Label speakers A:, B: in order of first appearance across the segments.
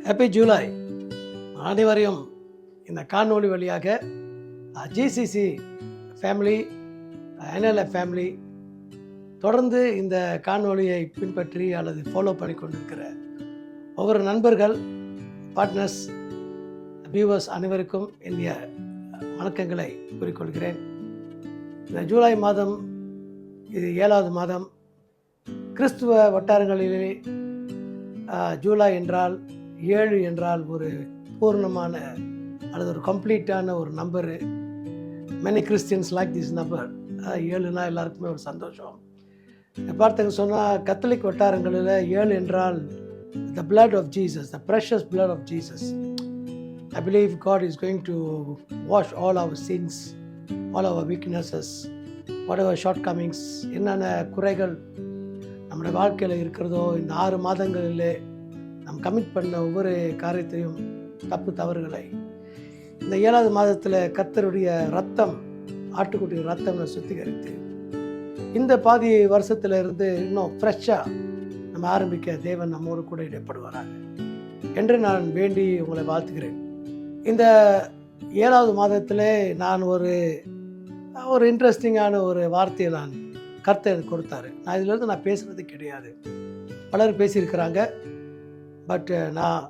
A: Happy July. அனைவரையும் இந்த காணொளி வழியாக ஜிசிசி ஃபேமிலி, என்எல்எஃப் ஃபேமிலி தொடர்ந்து இந்த காணொளியை பின்பற்றி அல்லது ஃபாலோ பண்ணி கொண்டிருக்கிற ஒவ்வொரு நண்பர்கள், பார்ட்னர்ஸ், வியூவர்ஸ் அனைவருக்கும் என்னுடைய வணக்கங்களை கூறிக்கொள்கிறேன். இந்த ஜூலை மாதம் இது 7வது மாதம். கிறிஸ்துவ வட்டாரங்களிலே ஜூலை என்றால் 7 என்றால் ஒரு பூர்ணமான அல்லது ஒரு கம்ப்ளீட்டான ஒரு number. Many Christians like this number. 7னா எல்லாருக்குமே ஒரு சந்தோஷம். பார்த்தங்க சொன்னால் கத்தோலிக் வட்டாரங்களில் 7 என்றால் the blood of Jesus, the precious blood of Jesus. I believe God is going to wash all our sins, all our weaknesses, whatever shortcomings, என்னென்ன குறைகள் நம்முடைய வாழ்க்கையில் இருக்கிறதோ இந்த 6 மாதங்களிலே நாம் கமிட் பண்ண ஒவ்வொரு காரியத்தையும், தப்பு தவறுகளை இந்த 7வது மாதத்தில் கர்த்தருடைய ரத்தம், ஆட்டுக்குட்டி ரத்தம் சுத்திகரித்து இந்த பாதி வருஷத்துல இருந்து இன்னும் ஃப்ரெஷ்ஷாக நம்ம ஆரம்பிக்க தேவன் நம்மோடு கூட இடைப்படுவாராங்க என்று நான் வேண்டி உங்களை வாழ்த்துகிறேன். இந்த 7வது மாதத்தில் நான் ஒரு இன்ட்ரெஸ்டிங்கான ஒரு வார்த்தையை கர்த்தர் கொடுத்தாரு. நான் இதிலிருந்து நான் பேசுகிறது கிடையாது, பலர் பேசியிருக்கிறாங்க. பட் நான்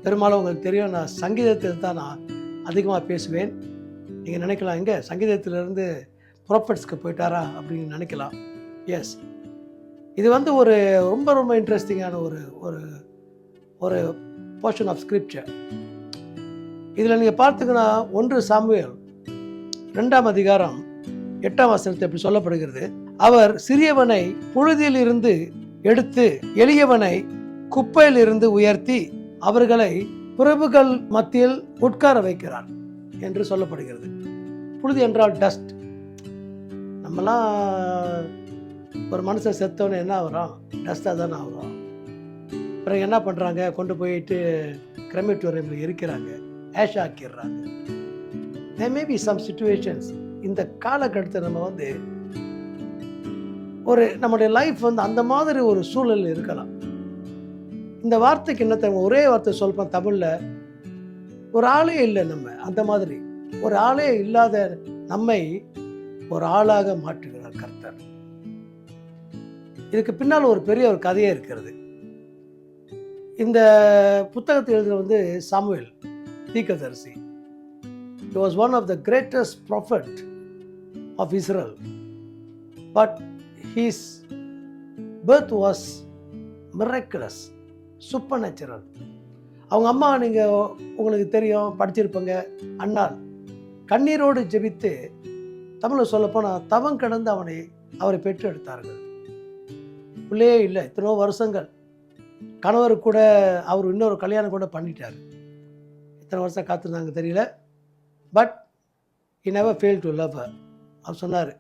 A: பெரும்பாலும் உங்களுக்கு தெரியும், நான் சங்கீதத்தில் தான் நான் அதிகமாக பேசுவேன். நீங்கள் நினைக்கலாம், எங்கே சங்கீதத்திலிருந்து ப்ராஃபட்ஸ்க்கு போயிட்டாரா அப்படின்னு நினைக்கலாம். எஸ், இது ஒரு ரொம்ப ரொம்ப இன்ட்ரெஸ்டிங்கான ஒரு போர்ஷன் ஆஃப் ஸ்கிரிப்சர். இதில் நீங்கள் பார்த்தீங்கன்னா 1 சாமுவேல் 2ஆம் அதிகாரம் 8ஆம் வசனத்தில் எப்படி சொல்லப்படுகிறது, அவர் சிறியவனை புழுதியில் இருந்து எடுத்து எளியவனை குப்பையில் இருந்து உயர்த்தி அவர்களை பிரபுக்கள் மத்தியில் உட்கார வைக்கிறார் என்று சொல்லப்படுகிறது. புழுதி என்றால் டஸ்ட். நம்மலாம் ஒரு மனுஷன் செத்தோன்னு என்ன ஆகிறோம்? டஸ்ட்டாக தானே ஆகிறோம். பிறகு என்ன பண்ணுறாங்க, கொண்டு போயிட்டு கிரெமட்டோரியமில் எரிக்கிறாங்க, ash ஆக்கிடுறாங்க. there may be some situations. இந்த காலகட்டத்தை நம்ம நம்முடைய லைஃப் அந்த மாதிரி ஒரு சூழல் இருக்கலாம். இந்த வார்த்தைக்கு என்ன ஒரே வார்த்தை சொல்கிறோம் தமிழில், ஒரு ஆளே இல்லை. நம்ம அந்த மாதிரி ஒரு ஆளே இல்லாத நம்மை ஒரு ஆளாக மாற்றுகிறார் கர்த்தர். இதுக்கு பின்னால் ஒரு பெரிய ஒரு கதையே இருக்கிறது. இந்த புத்தகத்தை எழுதுற சாமுவேல் தீர்க்கதரிசி. He was one of the greatest prophet of Israel, but his birth was miraculous, supernatural. அவங்க அம்மா உங்களுக்கு தெரியும், படிச்சிருப்பங்க, அன்னாள் கண்ணீரோடு ஜெபித்து, தமிழில் சொல்லப்போனால் தவம் கடந்து அவரை பெற்று எடுத்தார்கள். பிள்ளையே இல்லை, இத்தனோ வருஷங்கள். கணவர் கூட அவர் இன்னொரு கல்யாணம் கூட பண்ணிட்டார். இத்தனை வருஷம் காத்திருந்தாங்க தெரியல. But he never failed to love her. அவர் சொன்னார்,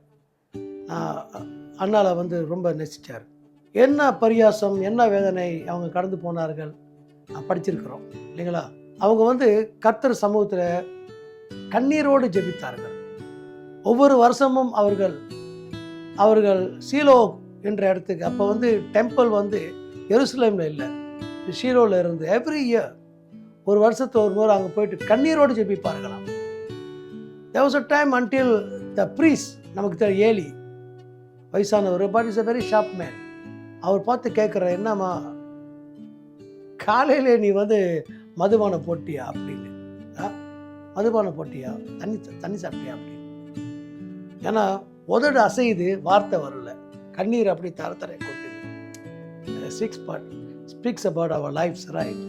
A: அண்ணாளை ரொம்ப நேசித்தார். என்ன பரியாசம், என்ன வேதனை அவங்க கடந்து போனார்கள் படிச்சிருக்கிறோம் இல்லைங்களா. அவங்க கர்த்தர் சமூகத்தில் கண்ணீரோடு ஜெபித்தார்கள். ஒவ்வொரு வருஷமும் அவர்கள் சீலோ என்ற இடத்துக்கு, அப்போ டெம்பிள் எருசலேமில் இல்லை, ஷீலோவில் இருந்து எவ்ரி இயர் ஒரு வருஷத்துக்கு ஒரு முறை அங்கே போயிட்டு கண்ணீரோடு ஜெபிப்பார்களாம். there was a time until the priest, நமக்கு தெரியும் ஏலி, வயசானவர், but is a very sharp man. அவர் பார்த்து கேட்குற, என்னம்மா காலையில் நீ மதுபானம் போட்டியா அப்படின்னு, மதுபானம் போட்டியா, தண்ணி சாப்பிட்டியா அப்படின்னு. ஏன்னா உதடு அசையுது, வார்த்தை வரல, கண்ணீர் அப்படி தரத்தரை கொட்டுது. Speaks about our lives, right?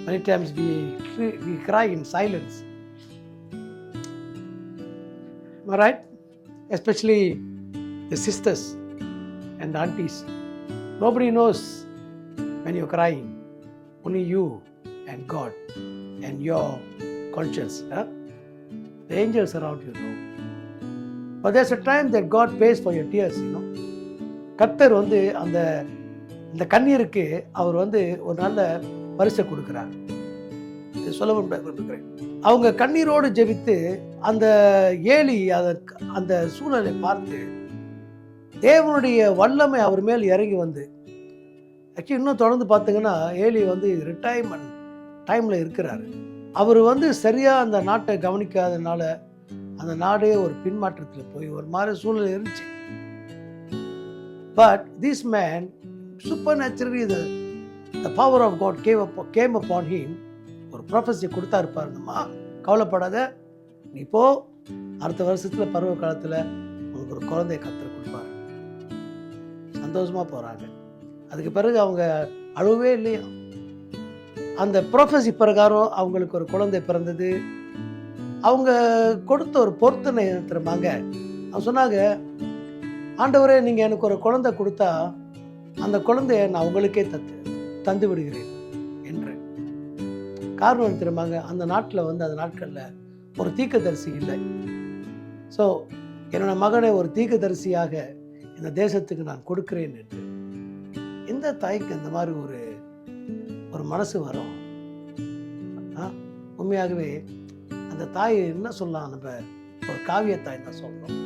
A: Many times we cry in silence. Am I right? Especially the sisters and the aunties. Nobody knows when you're crying. Only you and God and your conscience. The angels around you know. But there's a time that God pays for your tears, you know. கர்த்தர் அந்த கண்ணீருக்கு அவர் ஒரு நல்ல பரிசை கொடுக்குறார். சொல்ல விரும்புகிறேன். அவங்க கண்ணீரோடு ஜெபித்து அந்த ஏலி அந்த சூழலை பார்த்து தேவனுடைய வல்லமை அவர் மேல் இறங்கி ஆக்சுவலி இன்னும் தொடர்ந்து பார்த்தீங்கன்னா ஏலி ரிட்டைர்மெண்ட் டைமில் இருக்கிறாரு. அவர் வந்து சரியாக அந்த நாட்டை கவனிக்காதனால அந்த நாடே ஒரு பின்மாற்றத்தில் போய் ஒரு மாதிரி சூழ்நிலை இருந்துச்சு. But this man super naturally the power of God came upon him. ஒரு ப்ரொஃபஸி கொடுத்தா இருப்பாருங்கம்மா, கவலைப்படாத, நீ போ, அடுத்த வருஷத்தில் பருவ காலத்தில் உங்களுக்கு ஒரு குழந்தைய கர்த்தர் கொடுப்பாரு. சந்தோஷமாக போகிறாங்க. அதுக்கு பிறகு அவங்க அழுவே இல்லையா. அந்த ப்ரொஃபஸி பிரகாரம் அவங்களுக்கு ஒரு குழந்தை பிறந்தது. அவங்க கொடுத்த ஒரு பொருத்தனை திரும்பாங்க. அவங்க சொன்னாங்க, ஆண்டவரே நீங்கள் எனக்கு ஒரு குழந்தை கொடுத்தா அந்த குழந்தைய நான் உங்களுக்கே தந்து விடுகிறேன் என்று. காரணம் திரும்பாங்க, அந்த நாட்டில் வந்து அந்த நாட்களில் ஒரு தீர்க்கதரிசி இல்லை. ஸோ என்னோட மகனை ஒரு தீர்க்கதரிசியாக இந்த தேசத்துக்கு நான் கொடுக்கிறேன் என்று. எந்த தாய்க்கு இந்த மாதிரி ஒரு மனசு வரும்? உண்மையாகவே அந்த தாய் என்ன சொல்லலாம், நம்ம ஒரு காவிய தாய் தான் சொல்லணும்.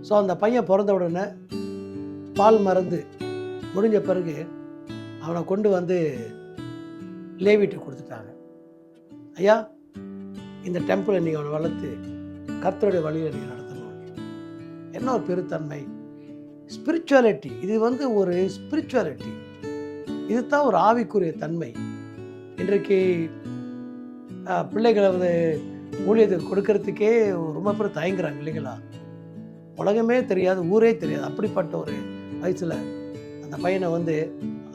A: ஸோ அந்த பையன் பிறந்த உடனே பால் மறந்து முடிஞ்ச பிறகு அவனை கொண்டு வந்து லேவிட்டு கொடுத்துட்டாங்க. ஐயா, இந்த டெம்பிளை நீங்கள் அவனை வளர்த்து கர்த்தருடைய வழியில் நீங்கள் நடத்தணும். என்ன ஒரு பெருத்தன்மை, ஸ்பிரிச்சுவாலிட்டி. இது வந்து ஒரு ஸ்பிரிச்சுவாலிட்டி, இதுதான் ஒரு ஆவிக்குரிய தன்மை. இன்றைக்கு பிள்ளைகளை வந்து ஊழியத்துக்கு கொடுக்கறதுக்கே ரொம்ப பேர் தயங்குறாங்க இல்லைங்களா. உலகமே தெரியாது, ஊரே தெரியாது. அப்படிப்பட்ட ஒரு வயசில் அந்த பையனை வந்து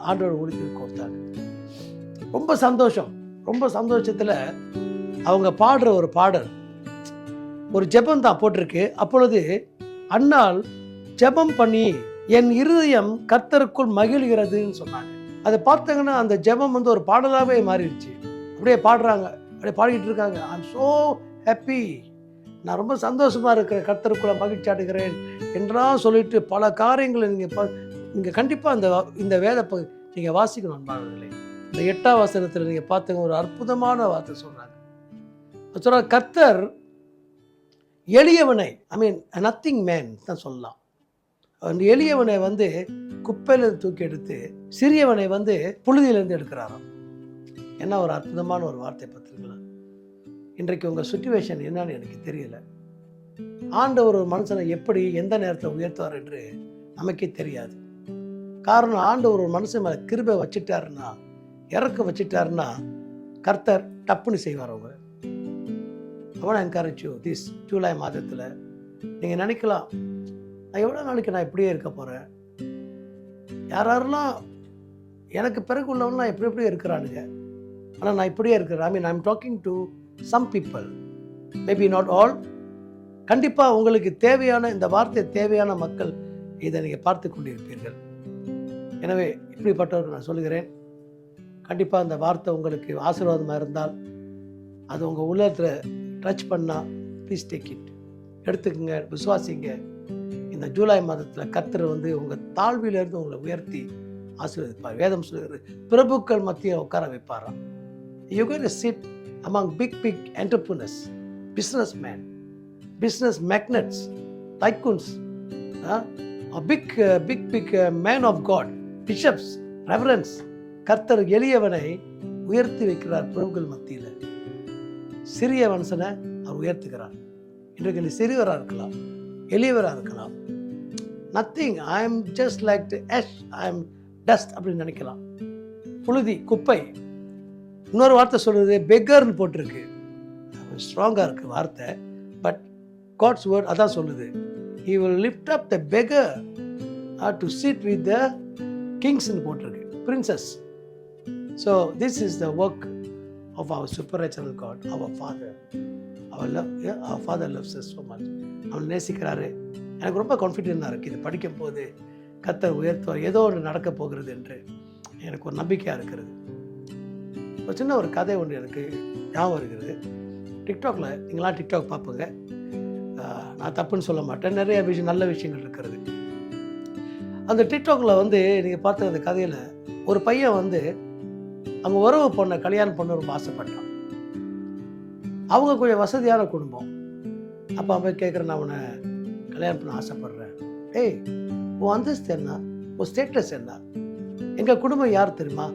A: ஆண்டோட ஊழியத்துக்கு கொடுத்தாங்க. ரொம்ப சந்தோஷம். ரொம்ப சந்தோஷத்தில் அவங்க பாடுற ஒரு பாடல், ஒரு ஜெபம் தான் போட்டிருக்கு. அப்பொழுது அன்னாள் ஜெபம் பண்ணி என் இருதயம் கர்த்தருக்குள் மகிழ்கிறதுன்னு சொன்னாங்க. அதை பார்த்தீங்கன்னா அந்த ஜெபம் வந்து ஒரு பாடலாகவே மாறிடுச்சு. அப்படியே பாடுறாங்க, அப்படியே பாடிக்கிட்டு இருக்காங்க. ஐம் ஸோ ஹாப்பி, நான் ரொம்ப சந்தோஷமாக இருக்கிறேன், கர்த்தருக்குள்ள மகிழ்ச்சி அடைகிறேன் என்றால் சொல்லிட்டு பல காரியங்களை நீங்கள் கண்டிப்பாக இந்த வேத நீங்கள் வாசிக்கணும் அன்பானவர்களே. இந்த 8ஆம் வசனத்தில் நீங்கள் பார்த்துங்க, ஒரு அற்புதமான வார்த்தை சொல்கிறாங்க. சொல்கிறாங்க, கர்த்தர் எளியவனை, நத்திங் மேன் தான் சொல்லலாம், அந்த எளியவனை வந்து குப்பையிலேருந்து தூக்கி எடுத்து சிறியவனை வந்து புழுதியிலேருந்து எடுக்கிறாராம். என்ன ஒரு அற்புதமான ஒரு வார்த்தை பார்த்துருங்களா. இன்றைக்கு உங்கள் சிச்சுவேஷன் என்னன்னு எனக்கு தெரியல. ஆண்டவர் ஒரு மனுஷனை எப்படி எந்த நேரத்தில் உயர்த்துவார் என்று நமக்கே தெரியாது. காரணம், ஆண்டவர் ஒரு மனுஷன் மேலே கிருபை வச்சுட்டாருன்னா, இறக்க வச்சுட்டாருன்னா கர்த்தர் டப்புன்னு செய்வார். அவங்க அவனை என்கரேஜ் யூ திஸ் ஜூலை மாதத்தில் நீங்கள் நினைக்கலாம், நான் எவ்வளோ நாளைக்கு நான் இப்படியே இருக்க போகிறேன், யாரெல்லாம் எனக்கு பிறகு உள்ளவங்களாம் எப்படி இருக்கிறானுங்க, ஆனால் நான் இப்படியே இருக்கிறேன். I'm talking to some people, maybe not all. கண்டிப்பாக உங்களுக்கு தேவையான இந்த வார்த்தை தேவையான மக்கள் இதை நீங்கள் பார்த்து கொண்டிருப்பீர்கள். எனவே இப்படிப்பட்டவர்கள் நான் சொல்லுகிறேன், கண்டிப்பாக இந்த வார்த்தை உங்களுக்கு ஆசீர்வாதமாக இருந்தால், அது உங்கள் உள்ளத்தில் டச் பண்ணால் ப்ளீஸ் டேக் இட், எடுத்துக்கங்க, விசுவாசிங்க. இந்த ஜூலை மாதத்தில் கர்த்தர் வந்து உங்கள் தாழ்விலிருந்து உங்களை உயர்த்தி ஆசீர்வதிப்பார். வேதம் சொல்லுகிறது, பிரபுக்கள் மத்தியில் உட்கார வைப்பாராம். You going to sit among big entrepreneurs, businessman, business magnates, tycoons, big man of God, bishops, reverends. கர்த்தர் எளியவனை உயர்த்தி வைக்கிறார். பிரபுக்கள் மத்தியில் சிறிய மனுஷனை அவர் உயர்த்துகிறார். இன்றைக்கு நீ சிறியவராக இருக்கலாம், எளியவராக இருக்கலாம். Nothing, I am just like to ash, I am dust அப்படின்னு நினைக்கலாம். புழுதி, குப்பை. இன்னொரு வார்த்தை சொல்கிறது பெக்கர்னு போட்டிருக்கு, ஸ்ட்ராங்காக இருக்குது வார்த்தை. பட் காட்ஸ் வேர்ட் அதான் சொல்லுது, he will lift up the beggar to sit with the kings ன்னு போட்டிருக்கு, princess. So this is the work of our supernatural God, our Father. Our Father loves us so much. அவன் நேசிக்கிறாரு. எனக்கு ரொம்ப கான்ஃபிடென்ட்டாக இருக்குது, இது படிக்கும் போது கர்த்தர் உயர்த்துவார், ஏதோ ஒன்று நடக்க போகிறது என்று எனக்கு ஒரு நம்பிக்கையாக இருக்கிறது. ஒரு சின்ன ஒரு கதை ஒன்று எனக்கு ஞாபகம் இருக்கிறது. டிக்டாக்ல நீங்களாம் டிக்டாக் பார்ப்போங்க, நான் தப்புன்னு சொல்ல மாட்டேன், நிறைய நல்ல விஷயங்கள் இருக்கிறது. அந்த டிக்டாக்ல வந்து நீங்கள் பார்த்த அந்த கதையில் ஒரு பையன் வந்து அவங்க உறவு பொண்ணை கல்யாணம் பண்ண ரொம்ப ஆசைப்பட்டான். அவங்க கொஞ்சம் வசதியான குடும்பம். அப்போ அவன் கேட்குறேன், நான் அவனை கல்யாணம் பண்ண ஆசைப்படுறேன். ஏய், உன் அந்தஸ்து என்ன, உன் ஸ்டேட்டஸ் என்ன, எங்கள் குடும்பம் யார் தெரியுமா,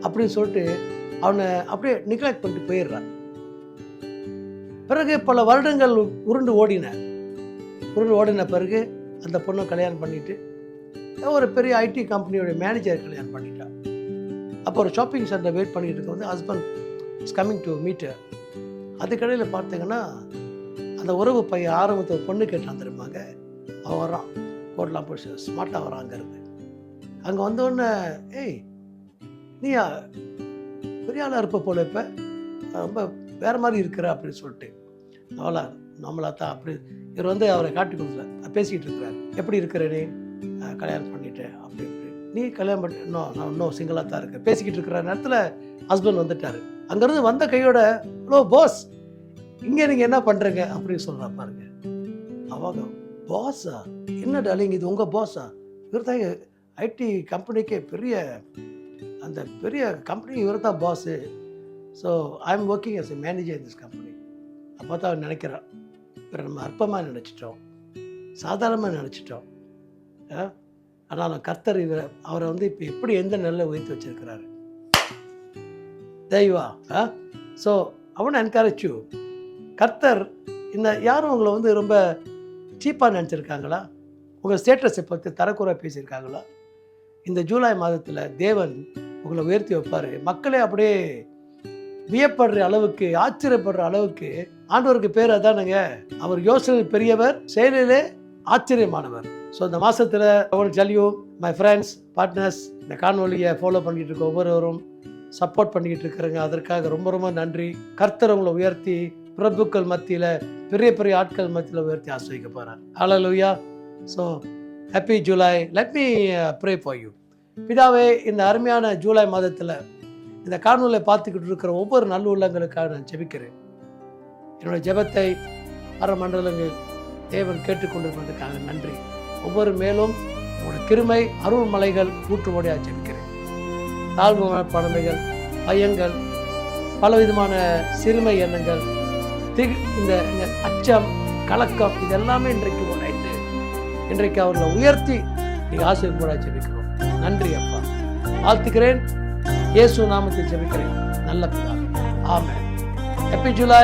A: அப்படின்னு சொல்லிட்டு அவனை அப்படியே நிக்லெக்ட் பண்ணிட்டு போயிடுறான். பிறகு பல வருடங்கள் உருண்டு ஓடின பிறகு அந்த பொண்ணை கல்யாணம் பண்ணிட்டு ஒரு பெரிய ஐடி கம்பெனியோட மேனேஜர் கல்யாணம் பண்ணிட்டான். அப்போ ஒரு ஷாப்பிங் சென்டர் வெயிட் பண்ணிட்டு இருக்க வந்து husband is coming to meet. அதுக்கடையில் பார்த்தீங்கன்னா அந்த உறவு பையன் ஆரம்பத்தை பொண்ணு கேட்டான் தெரியுமாங்க. அவன் வரான், கோட்லாம் போட்டு ஸ்மார்ட்டாக வரான். அங்கே வந்தோடனே ஏய் நீயா பெரிய ஆளாக இருப்ப போல, இப்போ ரொம்ப வேறு மாதிரி இருக்கிற அப்படின்னு சொல்லிட்டு அவளா நம்மளா தான் அப்படி இவர் வந்து அவரை காட்டி கொடுக்கல பேசிக்கிட்டு இருக்கிறார். எப்படி இருக்கிற நீ, கல்யாணம் பண்ணிட்டேன் அப்படி இப்படி. நீ கல்யாணம் பண்ணி நான் இன்னும் சிங்கிளாக தான் இருக்கேன் பேசிக்கிட்டு இருக்கிற நேரத்தில் ஹஸ்பண்ட் வந்துட்டார். அங்கேருந்து வந்த கையோட ஹலோ பாஸ், இங்கே நீங்கள் என்ன பண்ணுறீங்க அப்படின்னு சொல்கிறா பாருங்க. அவங்க பாஸா, என்ன டாலிங் இது உங்கள் பாஸா? இவர் தான் ஐடி கம்பெனிக்கே அந்த பெரிய கம்பெனி இவர் தான் boss. So I am working as a manager in this company. அப்போ தான் அவர் நினைக்கிறான், இவரை நம்ம அற்பமாக நினச்சிட்டோம், சாதாரணமாக நினச்சிட்டோம். ஆனால் கர்த்தர் அவரை வந்து இப்போ எப்படி எந்த நிலையில் உயர்த்தி வச்சிருக்கிறாரு தெய்வா. ஸோ அவனை என்கரேஜ் யூ. கர்த்தர் இந்த யாரும் உங்களை வந்து ரொம்ப சீப்பாக நினச்சிருக்காங்களா? உங்கள் ஸ்டேட்டஸை பற்றி தரக்குறை பேசியிருக்காங்களா? இந்த ஜூலை மாதத்தில் தேவன் உங்களை உயர்த்தி வைப்பார். மக்களே அப்படியே வியப்படுற அளவுக்கு, ஆச்சரியப்படுற அளவுக்கு. ஆண்டவருக்கு பேர் அதானுங்க, அவர் யோசனை பெரியவர், செயலிலே ஆச்சரியமானவர். ஸோ இந்த மாதத்தில் அவங்களுக்கு ஜல்யூ மை ஃப்ரெண்ட்ஸ் பார்ட்னர்ஸ் இந்த காணொலியை ஃபாலோ பண்ணிகிட்டு இருக்க ஒவ்வொருவரும் சப்போர்ட் பண்ணிக்கிட்டு இருக்கிறேங்க. அதற்காக ரொம்ப ரொம்ப நன்றி. கர்த்தர் உங்களை உயர்த்தி பிரபுக்கள் மத்தியில், பெரிய பெரிய ஆட்கள் மத்தியில் உயர்த்தி ஆசிரிக்க போகிறார். Hallelujah. So happy July. Let me pray for you. பிதாவே, இந்த அருமையான ஜூலை மாதத்தில் இந்த காணொலியை பார்த்துக்கிட்டு இருக்கிற ஒவ்வொரு நல்ல உள்ளங்களுக்காக நான் ஜெபிக்கிறேன். என்னுடைய ஜெபத்தை மண்டலங்கள் தேவன் கேட்டுக்கொண்டிருப்பதற்காக நன்றி. ஒவ்வொரு மேலும் உங்களுடைய கிருமை அருள் மலைகள் ஊற்றுமொழியாக ஜெபிக்கிறேன். தாழ்வு பழமைகள், பயங்கள், பலவிதமான சிறுமை எண்ணங்கள், இந்த அச்சம், கலக்கம், இதெல்லாமே இன்றைக்கு உடைத்து இன்றைக்கு அவர்களை உயர்த்தி நீங்கள் ஆசீர்வாதமாக ஜெபிக்கிறோம். நன்றி அப்பா, வாழ்த்துக்கிறேன். இயேசு நாமத்தில் ஜெபிக்கிறேன் நல்ல பிதாவே. Amen. Happy July.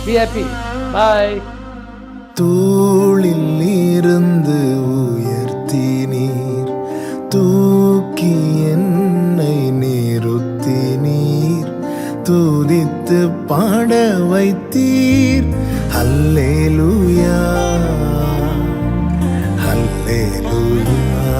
A: Be happy. Bye.
B: தூளில் இருந்து உயர்த்தி நீர் தூக்கி என்னை நிறுத்தி நீர் துதித்து பாட வைத்தீர். ஹல்லேலூயா, ஹல்லேலூயா.